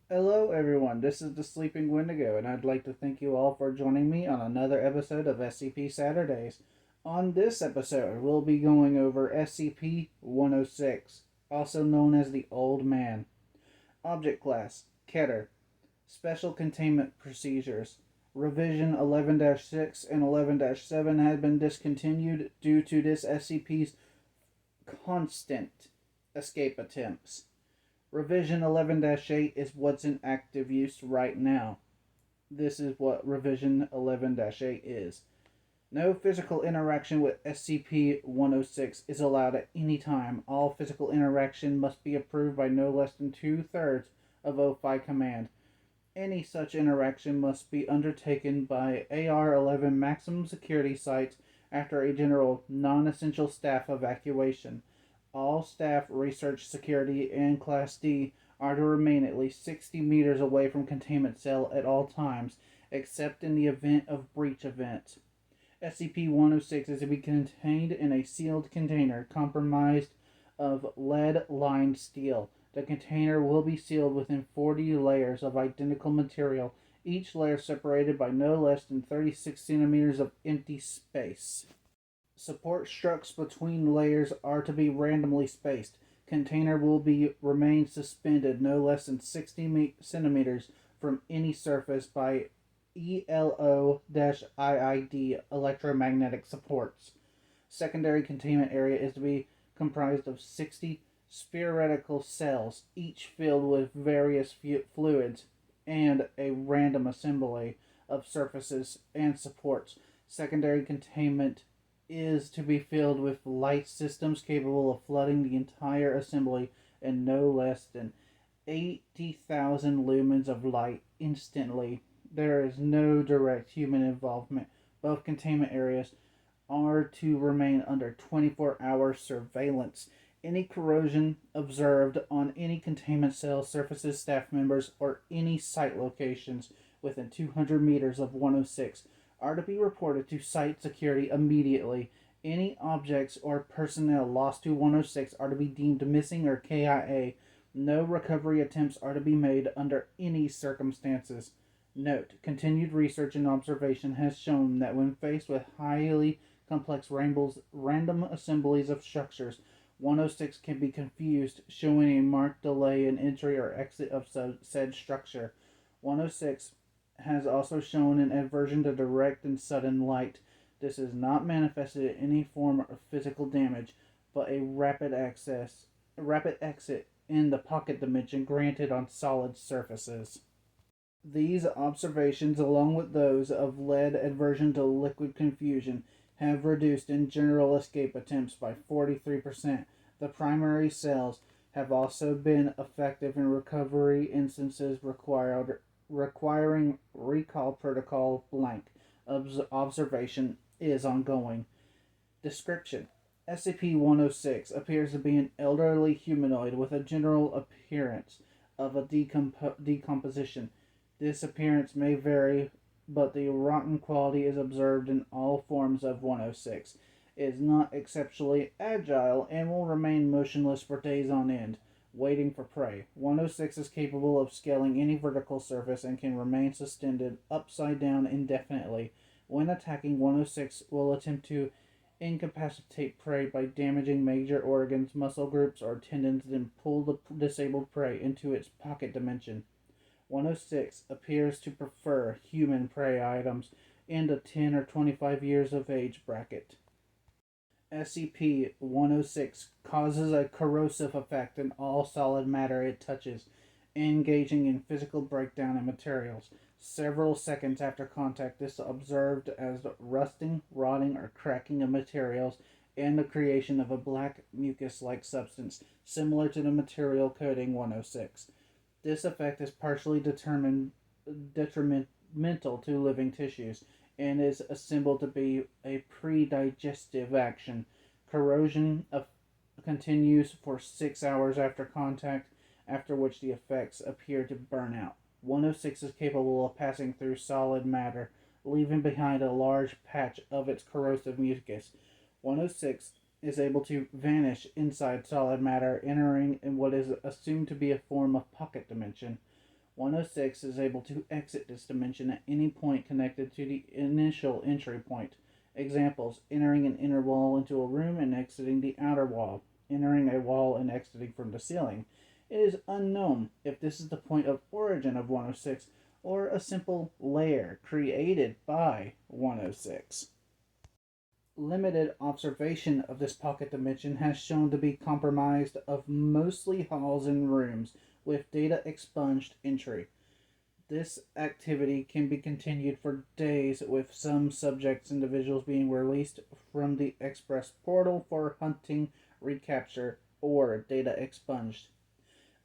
Hello, everyone. This is the Sleeping Wendigo, and I'd like to thank you all for joining me on another episode of SCP Saturdays. On this episode, we'll be going over SCP 106, also known as the Old Man. Object Class Keter. Special Containment Procedures. Revision 11 6 and 11 7 have been discontinued due to this SCP's constant escape attempts. Revision 11 8 is what's in active use right now. This is what Revision 11 8 is. No physical interaction with SCP 106 is allowed at any time. All physical interaction must be approved by no less than 2/3 of OFI command. Any such interaction must be undertaken by AR 11 maximum security sites after a general non essential staff evacuation. All staff, research, security, and Class D are to remain at least 60 meters away from containment cell at all times, except in the event of breach events. SCP-106 is to be contained in a sealed container comprised of lead-lined steel. The container will be sealed within 40 layers of identical material, each layer separated by no less than 36 centimeters of empty space. Support struts between layers are to be randomly spaced. Container will remain suspended no less than 60 centimeters from any surface by ELO-IID electromagnetic supports. Secondary containment area is to be comprised of 60 spherical cells, each filled with various fluids, and a random assembly of surfaces and supports. Secondary containment is to be filled with light systems capable of flooding the entire assembly in no less than 80,000 lumens of light instantly. There is no direct human involvement. Both containment areas are to remain under 24-hour surveillance. Any corrosion observed on any containment cell surfaces, staff members, or any site locations within 200 meters of 106 are to be reported to site security immediately. Any objects or personnel lost to 106 are to be deemed missing or KIA. No recovery attempts are to be made under any circumstances. Note: continued research and observation has shown that when faced with highly complex random assemblies of structures, 106 can be confused, showing a marked delay in entry or exit of said structure. 106 has also shown an aversion to direct and sudden light. This is not manifested in any form of physical damage, but a rapid exit in the pocket dimension granted on solid surfaces. These observations, along with those of lead aversion to liquid confusion, have reduced in general escape attempts by 43%. The primary cells have also been effective in recovery instances requiring recall protocol blank. Observation is ongoing. Description: SCP-106 appears to be an elderly humanoid with a general appearance of a decomposition. This appearance may vary, but the rotten quality is observed in all forms of 106. It is not exceptionally agile and will remain motionless for days on end, waiting for prey. 106 is capable of scaling any vertical surface and can remain suspended upside down indefinitely. When attacking, 106 will attempt to incapacitate prey by damaging major organs, muscle groups, or tendons, then pull the disabled prey into its pocket dimension. 106 appears to prefer human prey items in the 10 or 25 years of age bracket. SCP-106 causes a corrosive effect in all solid matter it touches, engaging in physical breakdown in materials. Several seconds after contact, this is observed as rusting, rotting, or cracking of materials and the creation of a black mucus-like substance similar to the material coating 106. This effect is partially detrimental to living tissues and is assembled to be a pre-digestive action. Corrosion continues for 6 hours after contact, after which the effects appear to burn out. 106 is capable of passing through solid matter, leaving behind a large patch of its corrosive mucus. 106 is able to vanish inside solid matter, entering in what is assumed to be a form of pocket dimension. 106 is able to exit this dimension at any point connected to the initial entry point. Examples: entering an inner wall into a room and exiting the outer wall, entering a wall and exiting from the ceiling. It is unknown if this is the point of origin of 106 or a simple lair created by 106. Limited observation of this pocket dimension has shown to be comprised of mostly halls and rooms with data expunged entry. This activity can be continued for days, with some subjects individuals being released from the express portal for hunting, recapture, or data expunged.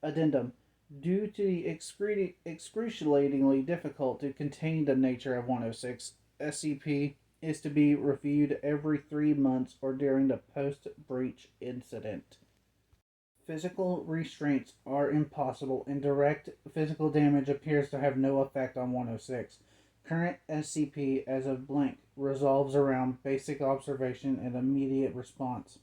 Addendum: due to the excruciatingly difficult to contain the nature of 106, SCP is to be reviewed every 3 months or during the post-breach incident. Physical restraints are impossible, and direct physical damage appears to have no effect on 106. Current SCP as of blank resolves around basic observation and immediate response.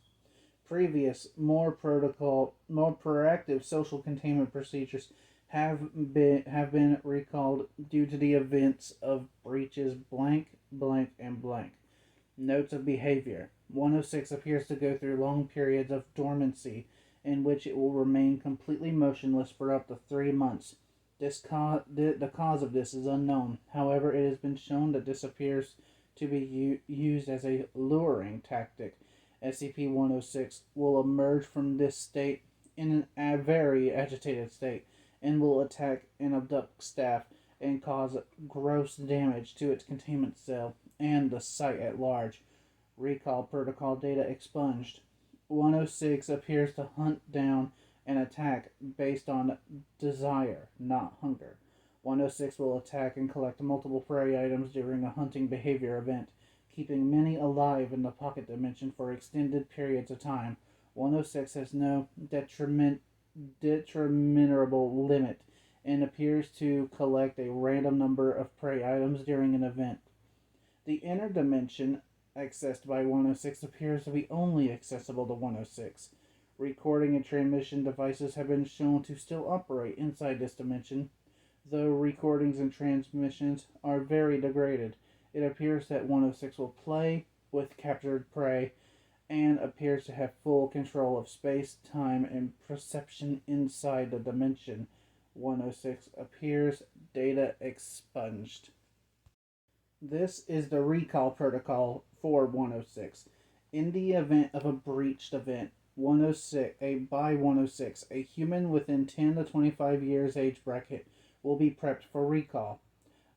Previous, more proactive social containment procedures have been recalled due to the events of breaches blank, blank, and blank. Notes of behavior: 106 appears to go through long periods of dormancy in which it will remain completely motionless for up to 3 months. The cause of this is unknown. However, it has been shown that this appears to be used as a luring tactic. SCP-106 will emerge from this state in a very agitated state and will attack and abduct staff and cause gross damage to its containment cell and the site at large. Recall protocol data expunged. 106 appears to hunt down and attack based on desire, not hunger. 106 will attack and collect multiple prey items during a hunting behavior event, keeping many alive in the pocket dimension for extended periods of time. 106 has no determinable limit and appears to collect a random number of prey items during an event. The inner dimension accessed by 106 appears to be only accessible to 106. Recording and transmission devices have been shown to still operate inside this dimension, though recordings and transmissions are very degraded. It appears that 106 will play with captured prey and appears to have full control of space, time, and perception inside the dimension. 106 appears data expunged. This is the recall protocol for 106. In the event of a breached event, 106, a human within 10 to 25 years age bracket will be prepped for recall,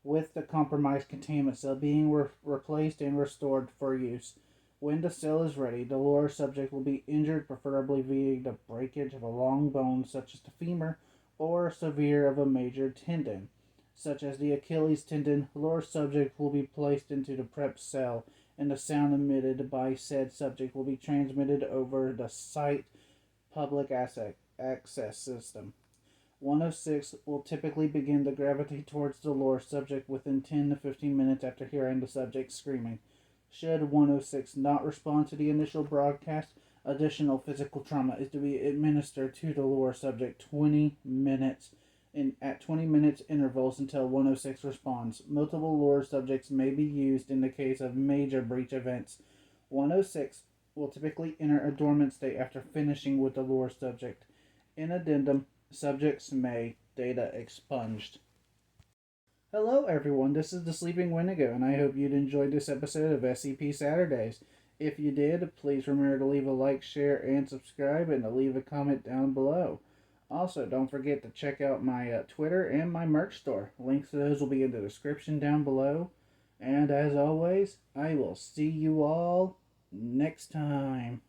with the compromised containment cell being replaced and restored for use. When the cell is ready, the lower subject will be injured, preferably via the breakage of a long bone such as the femur, or severe of a major tendon, such as the Achilles tendon. The lower subject will be placed into the prep cell, and the sound emitted by said subject will be transmitted over the site public access system. 106 will typically begin to gravitate towards the lower subject within 10 to 15 minutes after hearing the subject screaming. Should 106 not respond to the initial broadcast, additional physical trauma is to be administered to the lower subject at 20 minutes intervals until 106 responds. Multiple lower subjects may be used in the case of major breach events. 106 will typically enter a dormant state after finishing with the lower subject. In addendum, subjects may data expunged. Hello everyone, this is the Sleeping Wendigo, and I hope you'd enjoyed this episode of SCP-Saturdays. If you did, please remember to leave a like, share, and subscribe, and to leave a comment down below. Also, don't forget to check out my Twitter and my merch store. Links to those will be in the description down below. And as always, I will see you all next time.